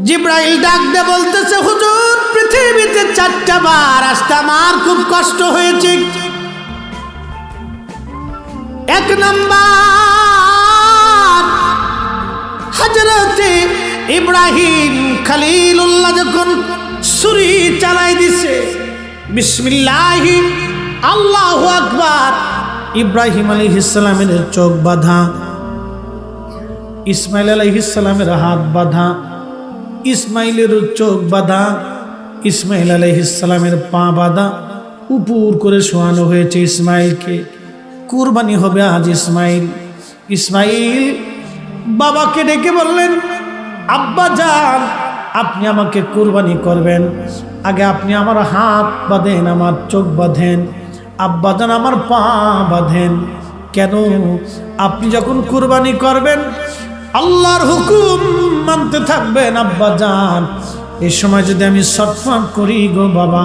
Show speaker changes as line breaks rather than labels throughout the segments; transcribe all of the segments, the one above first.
জিব্রাইল ডাক দিয়ে বলতেছে, হুজুর পৃথিবীতে 4টা বার আসতে আমার খুব কষ্ট হয়েছে। 1 নাম্বার, হযরতে ইব্রাহিম খলিলুল্লাহ যখন ছুরি চালাই দিছে, বিসমিল্লাহি আল্লাহু আকবার, ইব্রাহিম আলাইহিস সালামের চোখ বাঁধা, ইসমাইল আলাইহিস সালামের হাত বাঁধা, ইসমাইলের চোখ বাঁধা, ইসমাইল আলাইহিস সালামের পা বাঁধা, উপর করে শোয়ানো হয়েছে ইসমাইলকে। কুরবানি হবে আজ ইসমাইল। ইসমাইল বাবাকে ডেকে বললেন, আব্বা যান, আপনি আমাকে কুরবানি করবেন, আগে আপনি আমার হাত বাঁধেন, আমার চোখ বাঁধেন, আব্বা যান আমার পা বাঁধেন। কেন? আপনি যখন কুরবানি করবেন আল্লাহর হুকুম মানতে থাকবেন আব্বা যান। এই সময় যদি আমি সটফট করি গো বাবা,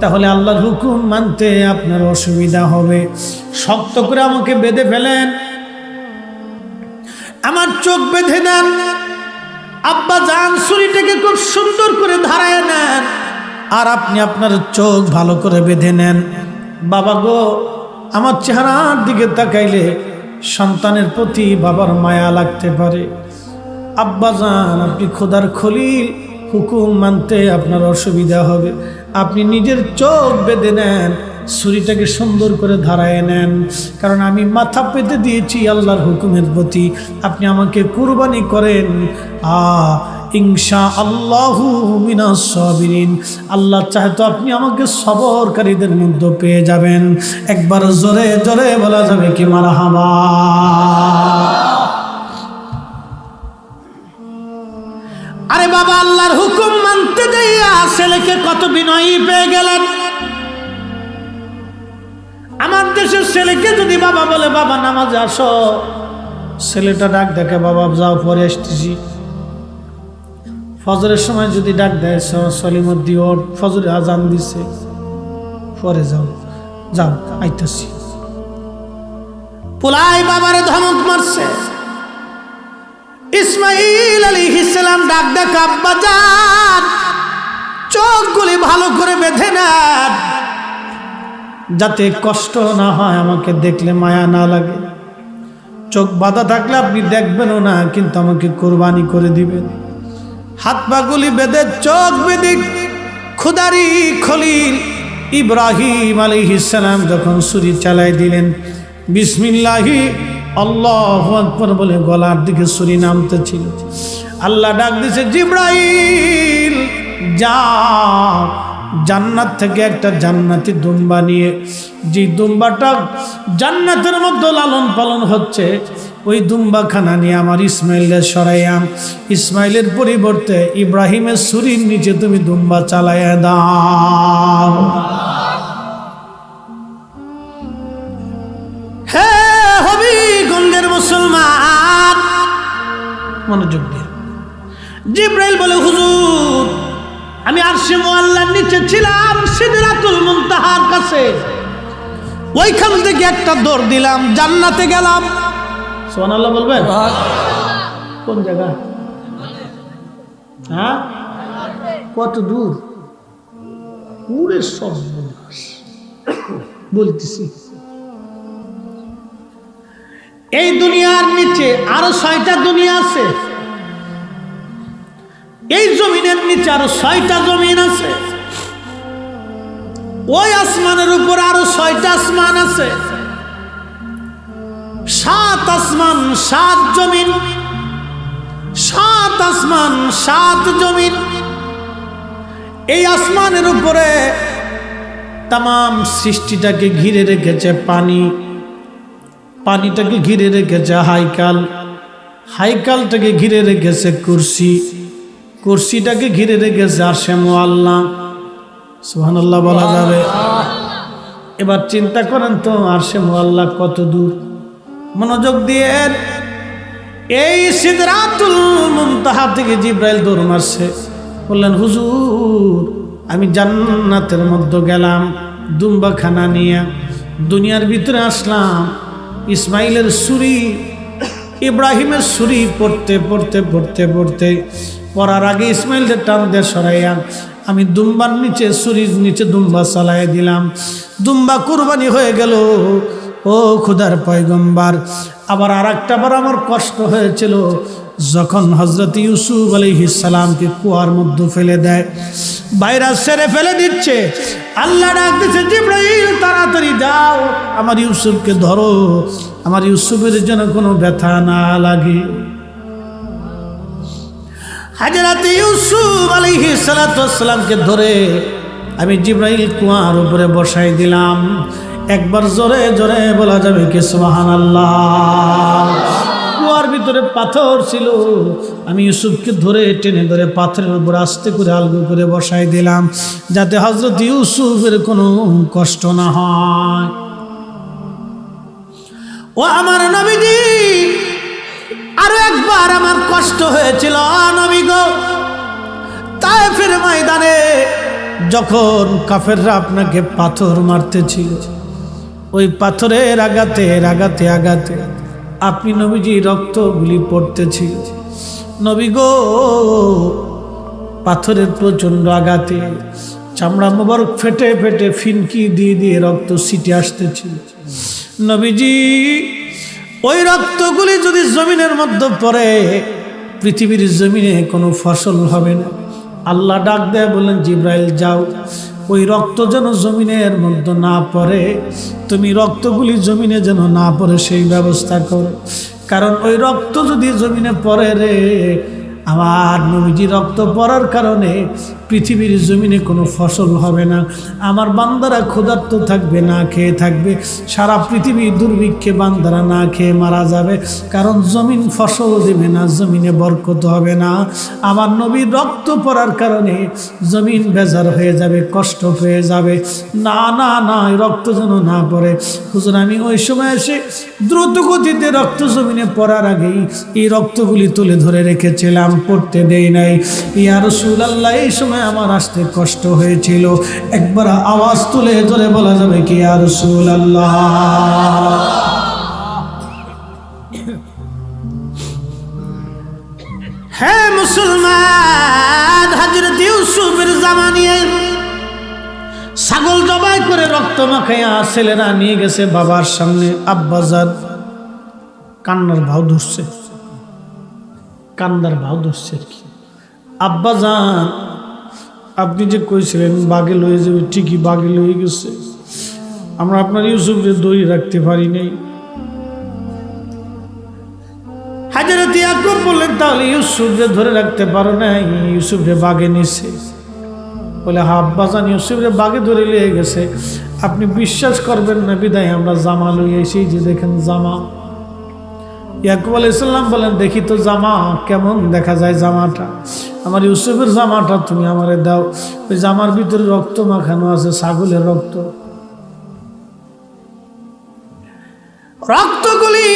তাহলে আল্লাহর হুকুম মানতে আপনার অসুবিধা হবে। শক্ত করে আমাকে বেঁধে ফেলেন, আমার চোখ বেঁধে দেন। আব্বা যান ছুরিটাকে খুব সুন্দর করে ধারায় নেন, আর আপনি আপনার চোখ ভালো করে বেঁধে নেন। বাবা গো, আমার চেহারার দিকে তাকাইলে সন্তানের প্রতি বাবার মায়া লাগতে পারে। আব্বা যান, আপনি খোদার খলিল, হুকুম মানতে আপনার অসুবিধা হবে। আপনি নিজের চোখ বেঁধে নেন, ছুরিটাকে সুন্দর করে ধারায় নেন, কারণ আমি মাথা পেতে দিয়েছি আল্লাহর হুকুমের প্রতি। আপনি আমাকে কুরবানি করেন, ইনশাআল্লাহু মিনাস সাবিরিন। আল্লাহ চাহে তো আপনি আমাকে সবরকারীদের মধ্যে পেয়ে যাবেন। একবার জোরে জোরে বলা যাবে কি মারহাবা। আরে বাবা, আল্লাহর হুকুম মানতে দেয়া ছেলেকে কত বিনয়ী পেয়ে গেলেন। আমার দেশের ছেলেকে যদি বাবা বলে, বাবা নামাজে আসো, ছেলেটা ডাক দেখে, বাবা যাও পরে আসতেছি। ফজরের সময় যদি ডাক দেয়, সলিমদ্দি ওর ফজরে আজান দিছে, পরে যাও, যাও আইতাছি। পোলাই বাবারে ধমক মারছে। ইসমাইল আলাইহিস সালাম ডাক দেখ, আব্বা যান চোখগুলি ভালো করে বেঁধে নেন, যাতে কষ্ট না হয়, আমাকে দেখলে মায়া না লাগে। চোখ বাঁধা থাকলে আপনি দেখবেনও না, কিন্তু আমাকে কোরবানি করে দিবেন। হাত পাগুলি বেঁধে চোখ বেঁধে খুদারি খলিল ইব্রাহিম আলাইহিস সালাম যখন ছুরি চালাই দিলেন, বিসমিল্লাহি আল্লাহু আকবার বলে গলার দিকে ছুরি নামতে ছিল। আল্লাহ ডাক দিছে, জিব্রাইল যাও, জান্নাত থেকে একটা জান্নাতি দুম্বা নিয়ে, যে দুম্বাটা জান্নাতের মধ্যে লালন পালন হচ্ছে, ওই দুম্বাখানা নিয়ে আমার ইসমাইলের সরাইয়াম। ইসমাইলের পরিবর্তে ইব্রাহিমের ছুরির নিচে তুমি দুম্বা চালাইয়া দাও। হে হবিগঞ্জের মুসলমান, মনোযোগ দিয়ে। জিব্রাইল বলে, হুজুর আমি আরশে মুআল্লার নিচে ছিলাম, সিদরাতুল মুনতাহার কাছে, ওইখান থেকে একটা দৌড় দিলাম, জান্নাতে গেলাম। সুবহানাল্লাহ বলবেন? কোন জায়গা? হ্যাঁ, কত দূর? পুরে সব বলতেছি। এই দুনিয়ার নিচে আরো 6টা দুনিয়া আছে, এই জমিনের নিচে আরো 6টা জমিন আছে, ওই আসমানের উপর আরো 6টা আসমান আছে। 7 আসমান 7 জমিন, 7 আসমান 7 জমিন। এই আসমানের উপরে তামাম সৃষ্টিটাকে ঘিরে রেখেছে পানি, পানিটাকে ঘিরে রেখেছে হাইকাল, হাইকালটাকে ঘিরে রেখেছে কুরসি, কুরসিটাকে ঘিরে রেখেছে আরশে মুআল্লা। সুবহানাল্লাহ বলা যাবে? এবার চিন্তা করেন তো আরশে মুআল্লা কত দূর। মনোযোগ দিয়ে, এই সিদরাতুল মুনতাহা থেকে জিব্রাইল দৌড় মারছে, বললেন, হুজুর আমি জান্নাতের মধ্যে গেলাম দুম্বাখানা নিয়ে, দুনিয়ার ভিতরে আসলাম, ইসমাইলের ছুরি ইব্রাহিমের ছুরি পড়তে পড়তে পড়তে পড়তে পড়ার আগে ইসমাইলদের টান দিয়ে সরাইয়া আমি দুম্বার নিচে ছুরির নিচে দুম্বা চালাই দিলাম, দুম্বা কুরবানি হয়ে গেল। ও খুদার পয়গম্বর, আবার আর একটা বার আমার কষ্ট হয়েছিল যখন হযরত ইউসুফ আলাইহিস সালামকে কুয়ার মধ্যে ফেলে দেয়, বাইরে ছেড়ে ফেলে দিচ্ছে। আল্লাহ ডাক দিচ্ছে, জিবরাইল তাড়াতাড়ি যাও, আমার ইউসুফকে ধরো, আমার ইউসুফের যেন কোনো ব্যথা না লাগে। হযরত ইউসুফ আলাইহিস সালামকে ধরে আমি জিবরাইল কুয়ার উপরে বসাই দিলাম। একবার জোরে জোরে বলা যাবে কি সুবহানাল্লাহ। কুয়ার ভিতরে পাথর ছিল, আমি ইউসুফকে ধরে টেনে ধরে পাথরের উপর আস্তে করে আলগো করে বসাই দিলাম, যাতে হযরত ইউসুফের কোনো কষ্ট না হয়। ও আমার নবীজি, আরো একবার আমার কষ্ট হয়েছিল নবী গো, তায়েফের ময়দানে যখন কাফেররা আপনাকে পাথর মারতেছিল, ওই পাথরের আঘাতে আঘাতে আঘাতে আপনি নবীজি রক্তগুলি পড়তেছিল। নবী গো, পাথরের প্রচণ্ড আঘাতে চামড়া মোবারক ফেটে ফেটে ফিনকি দিয়ে দিয়ে রক্ত ছিটে আসতেছিল। নবীজি, ওই রক্তগুলি যদি জমিনের মধ্যে পড়ে, পৃথিবীর জমিনে কোনো ফসল হবে না। আল্লাহ ডাক দেয়, বললেন জিবরাইল যাও, ওই রক্ত যেন জমিনের মধ্যে না পড়ে, তুমি রক্তগুলি জমিনে যেন না পড়ে সেই ব্যবস্থা করো। কারণ ওই রক্ত যদি জমিনে পড়ে রে, আমার নবীজি রক্ত পড়ার কারণে পৃথিবীর জমিনে কোনো ফসল হবে না, আমার বান্দারা ক্ষুধার্ত থাকবে, না খেয়ে থাকবে, সারা পৃথিবী দুর্ভিক্ষে বান্দারা না খেয়ে মারা যাবে। কারণ জমিন ফসল দেবে না, জমিনে বরকত হবে না। আমার নবীর রক্ত পড়ার কারণে জমিন বেজার হয়ে যাবে, কষ্ট হয়ে যাবে। না না না, রক্ত যেন না পড়ে। হুজুর, আমি ওই সময় এসে দ্রুত গতিতে রক্ত জমিনে পড়ার আগেই এই রক্তগুলি তুলে ধরে রেখেছিলাম, পড়তে দেই নাই। ইয়া রাসূলুল্লাহ, এই সময় আমার আসতে কষ্ট হয়েছিল। একবার আওয়াজ তুলে ধরে বলা যাবে কি ইয়া রাসূলুল্লাহ? হ্যাঁ মুসলমান, হযরত ইউসুফের জামানিয়ে ছাগল জবাই করে রক্ত মাখাইয়া ছেলেরা নিয়ে গেছে বাবার সামনে। আব্বাজান কান্নার ভাও ধরছে, কান্দার ভাও ধরছে কি। আব্বাজান, আপনি যে কইছিলেন বাগে লয়ে যাবে, ঠিকই বাগে লয়ে গেছে, আমরা আপনার ইউসুফকে ধরে রাখতে পারি নাই। হযরত ইয়াকুব বললেন, তাহলে ইউসুফকে ধরে রাখতে পারো না, ইউসুফকে বাগে নিছে। বলে হ্যাঁ আব্বাজান, ইউসুফকে বাগে ধরে লিয়ে গেছে, আপনি বিশ্বাস করবেন না, বিদায় আমরা জামা লইয়ে এসে যে দেখেন জামা। ইয়াকুব আলাইহিস সালাম বলেন, দেখি তো জামা কেমন দেখা যায় জামাটা, আমার ইউসুফের জামাটা তুমি আমারে দাও। ওই জামার ভিতরে রক্ত মাখানো আছে, ছাগলের রক্ত। রক্তগুলি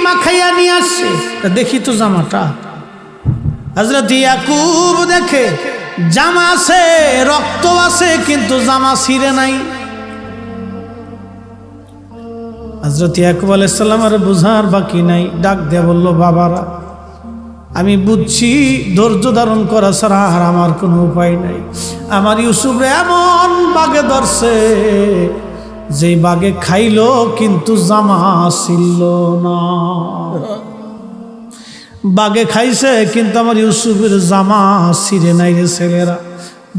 মাখাইয়া নিয়ে আসছে, দেখি তো জামাটা। হযরত ইয়াকুব দেখে জামা আছে, রক্ত আছে, কিন্তু জামা ছিঁড়ে নাই। হযরত ইয়াকুব আলাইহিস সালামের বুঝার বাকি নাই, ডাক দিয়ে বলল, বাবারা আমি বুঝছি, ধৈর্য ধারণ করা ছাড়া আর আমার কোনো উপায় নাই। আমার ইউসুফরে এমন বাগে ধরছে, যে বাগে খাইলো কিন্তু জামা ছিল না। বাগে খাইছে কিন্তু আমার ইউসুফের জামা ছিঁড়ে নাই রে ছেলেরা।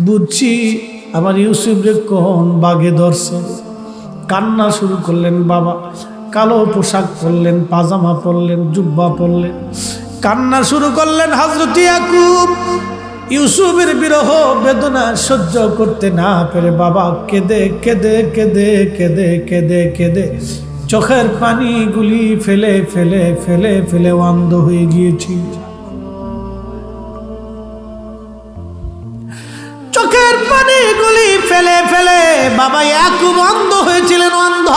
বুঝছি আমার ইউসুফরে কোন বাগে ধরছে। কান্না শুরু করলেন বাবা, কালো পোশাক পরলেন, পাজামা পরলেন, জুব্বা পরলেন, কান্না শুরু করলেন। হযরত ইয়াকুব ইউসুফের বিরহ বেদনা সহ্য করতে না পেরে বাবা কেঁদে কেঁদে কেঁদে কেঁদে কেঁদে কেঁদে চোখের পানিগুলি ফেলে ফেলে ফেলে ফেলে অন্ধ হয়ে গিয়েছি। চোখের পানিগুলি ফেলে ফেলে বাবা ইয়াকুব অন্ধ হয়েছিলেন, অন্ধ।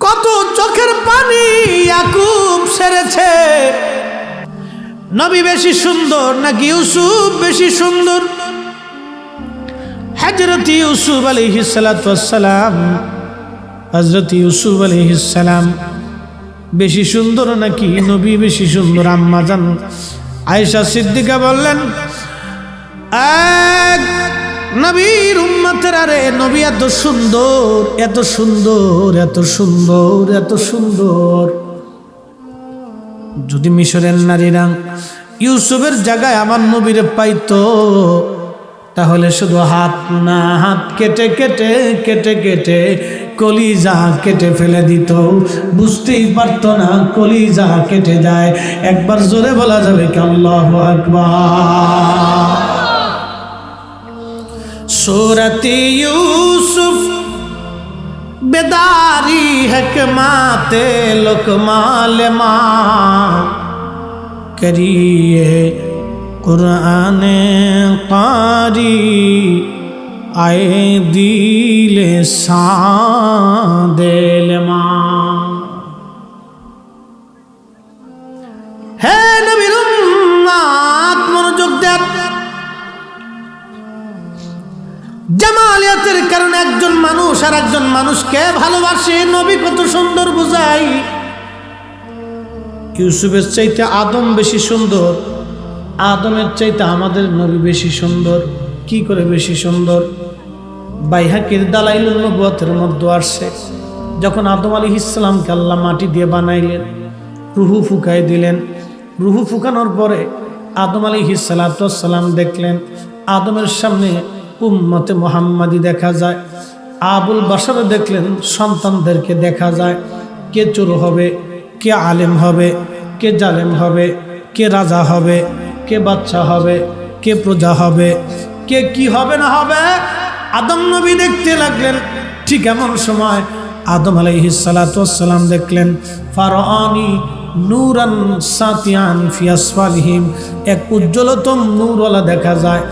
কত চোখের পানি ইয়াকুব সেরেছে। নবী বেশি সুন্দর নাকি ইউসুফ বেশি সুন্দর? হযরত ইউসুফ আলাইহিস সালাতু ওয়াস সালাম, হযরত ইউসুফ আলাইহিস সালাম বেশি সুন্দর নাকি নবী বেশি সুন্দর? আম্মা জান আয়েশা সিদ্দিকা বললেন, এক নবীর উম্মতের, আরে নবী এত সুন্দর, এত সুন্দর, এত সুন্দর, এত সুন্দর। যদি মিশরের নারীরা ইউসুফের জায়গায় আমার নবীরে পাইতো, তাহলে শুধু হাত না, হাত কেটে কেটে কেটে কেটে কলিজা কেটে ফেলে দিত, বুঝতেই পারতো না কলিজা কেটে যায়। একবার জোরে বলা যাবে কি আল্লাহু আকবার? सूरती यूसुफ बेदारी हकमाते लुकमाल माँ करिए कुरान कारी आए दिले सादेल माँ। है नबीर उम्मत मनोযোগ দেন। জামালিয়াতের কারণে একজন মানুষ আর একজন মানুষকে ভালোবাসে। নবী কত সুন্দর বুঝাই। ইউসুফের চাইতে আদম বেশি সুন্দর, আদমের চাইতে আমাদের নবী বেশি সুন্দর। কি করে বেশি সুন্দর? বাইহাকির দালাইলুন নবুয়তের মধ্যে আসছে, যখন আদম আলাইহিস সালামকে আল্লাহ মাটি দিয়ে বানাইলেন, রুহু ফুকাই দিলেন। রুহু ফুকানোর পরে আদম আলাইহিস সালাম দেখলেন আদমের সামনে উম্মতে মুহাম্মাদি দেখা যায়। আবুল বাশার দেখলেন সন্তানদেরকে দেখা যায়। কে চোর হবে, কে আলেম হবে, কে জালেম হবে, কে রাজা হবে, কে বাচ্চা হবে, কে প্রজা হবে, কে কি হবে না হবে, আদম নবী দেখতে লাগলেন। ঠিক এমন সময় আদম আলাইহিস সালাম দেখলেন ফারানি নূরান সাতিয়ান ফি আসফালিহিম, এক উজ্জ্বলতম নূরওয়ালা দেখা যায়।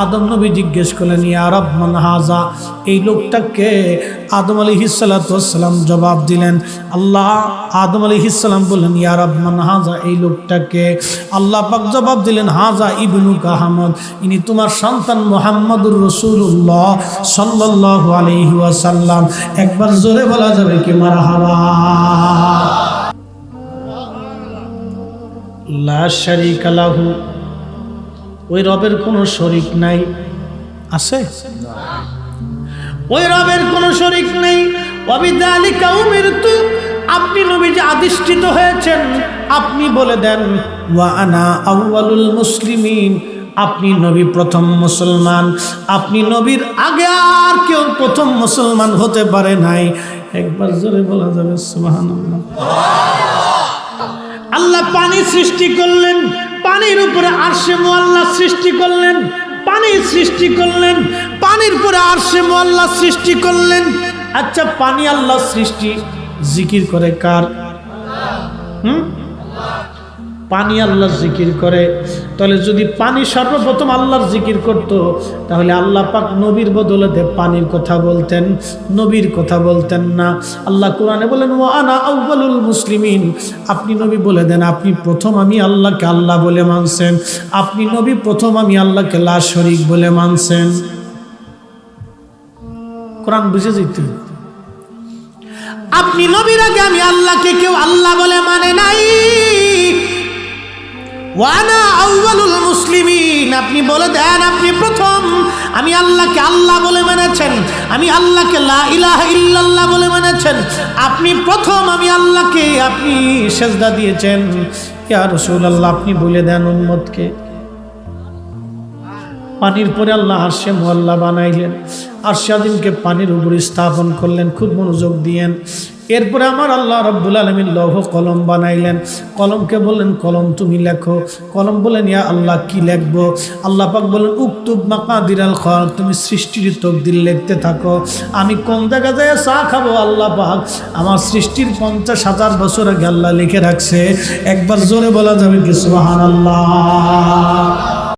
আদম নবী জিজ্ঞেস করলেন, ইয়া রব মান হাজা, এই লোকটাকে? আদম আলাইহিস সালাম জবাব দিলেন, আল্লাহ। আদম আলাইহিস সালাম বললেন, ইয়া রব মান হাজা, এই লোকটাকে? আল্লাহ পাক জবাব দিলেন, হাজা ইবনুকা আহমদ, ইনি তোমার সন্তান মুহাম্মদুর রাসূলুল্লাহ সাল্লাল্লাহু আলাইহি ওয়াসাল্লাম। একবার জোরে বলা যাবে কি মারহাবা? লা শারীকা লাহু, ওই রবের কোনো শরীক নাই। আছে? ওই রবের কোনো শরীক নেই। ওয়াবিযালিকা উমিরতু, আপনি নবীজি আদিষ্ঠিত হয়েছেন। আপনি বলে দেন, ওয়া আনা আউয়ালুল মুসলিমিন, আপনি নবী প্রথম মুসলমান। আপনি নবীর আগে আর কেউ প্রথম মুসলমান হতে পারে নাই। একবার জোরে বলা যাবে সুবহানাল্লাহ। আল্লাহ পানি সৃষ্টি করলেন, পানির উপরে আরশে মুআল্লা সৃষ্টি করলেন, পানি সৃষ্টি করলেন, পানির পরে আরশে মুআল্লা সৃষ্টি করলেন। আচ্ছা, পানি আল্লাহ সৃষ্টি, জিকির করে কার? পানি আল্লাহ জিকির করে। তাহলে যদি পানি সর্বপ্রথম আল্লাহর জিকির করত, তাহলে আল্লাহ পাক নবীর বদলতে পানির কথা বলতেন, নবীর কথা বলতেন না। আল্লাহ কোরআনে বলেন, ওয়া আনা আউয়ালুল মুসলিমিন, আপনি নবী বলে দেন, আপনি প্রথম আমি আল্লাহকে আল্লাহ বলে মানছেন। আপনি নবী প্রথম আমি আল্লাহকে লা শরীক বলে মানছেন। কোরআন বুঝে যেত। আপনি নবীর আগে আমি আল্লাহকে কেউ আল্লাহ বলে মানে নাই। ওয়ানা আউয়ালুল মুসলিমিন, আপনি বলে দেন আপনি প্রথম আমি আল্লাহকে আল্লাহ বলে মেনেছেন, আমি আল্লাহকে লা ইলাহা ইল্লাল্লাহ বলে মেনেছেন। আপনি প্রথম আমি আল্লাহকে আপনি সেজদা দিয়েছেন। ইয়া রাসূলুল্লাহ, আপনি বলে দেন উম্মতকে। পানির পরে আল্লাহ আরশে মুআল্লা বানাইলেন, আরশে আযীমকে পানির উপরে স্থাপন করলেন। খুব মনোযোগ দিয়েন। এরপরে আমার আল্লাহ রাব্বুল আলামিন লৌহ কলম বানাইলেন। কলমকে বললেন, কলম তুমি লেখো। কলম বলেন, ইয়া আল্লাহ কি লিখবো? আল্লাহ পাক বলেন, উকতুব মাকাদিরাল খালক, তুমি সৃষ্টির তকদির লিখতে থাকো। আমি কোন জায়গা যায় চা খাবো, আল্লাহ পাক আমার সৃষ্টির 50,000 বছর আগে আল্লাহ লিখে রাখছে। একবার জোরে বলা যাবে কি সুবহানাল্লাহ?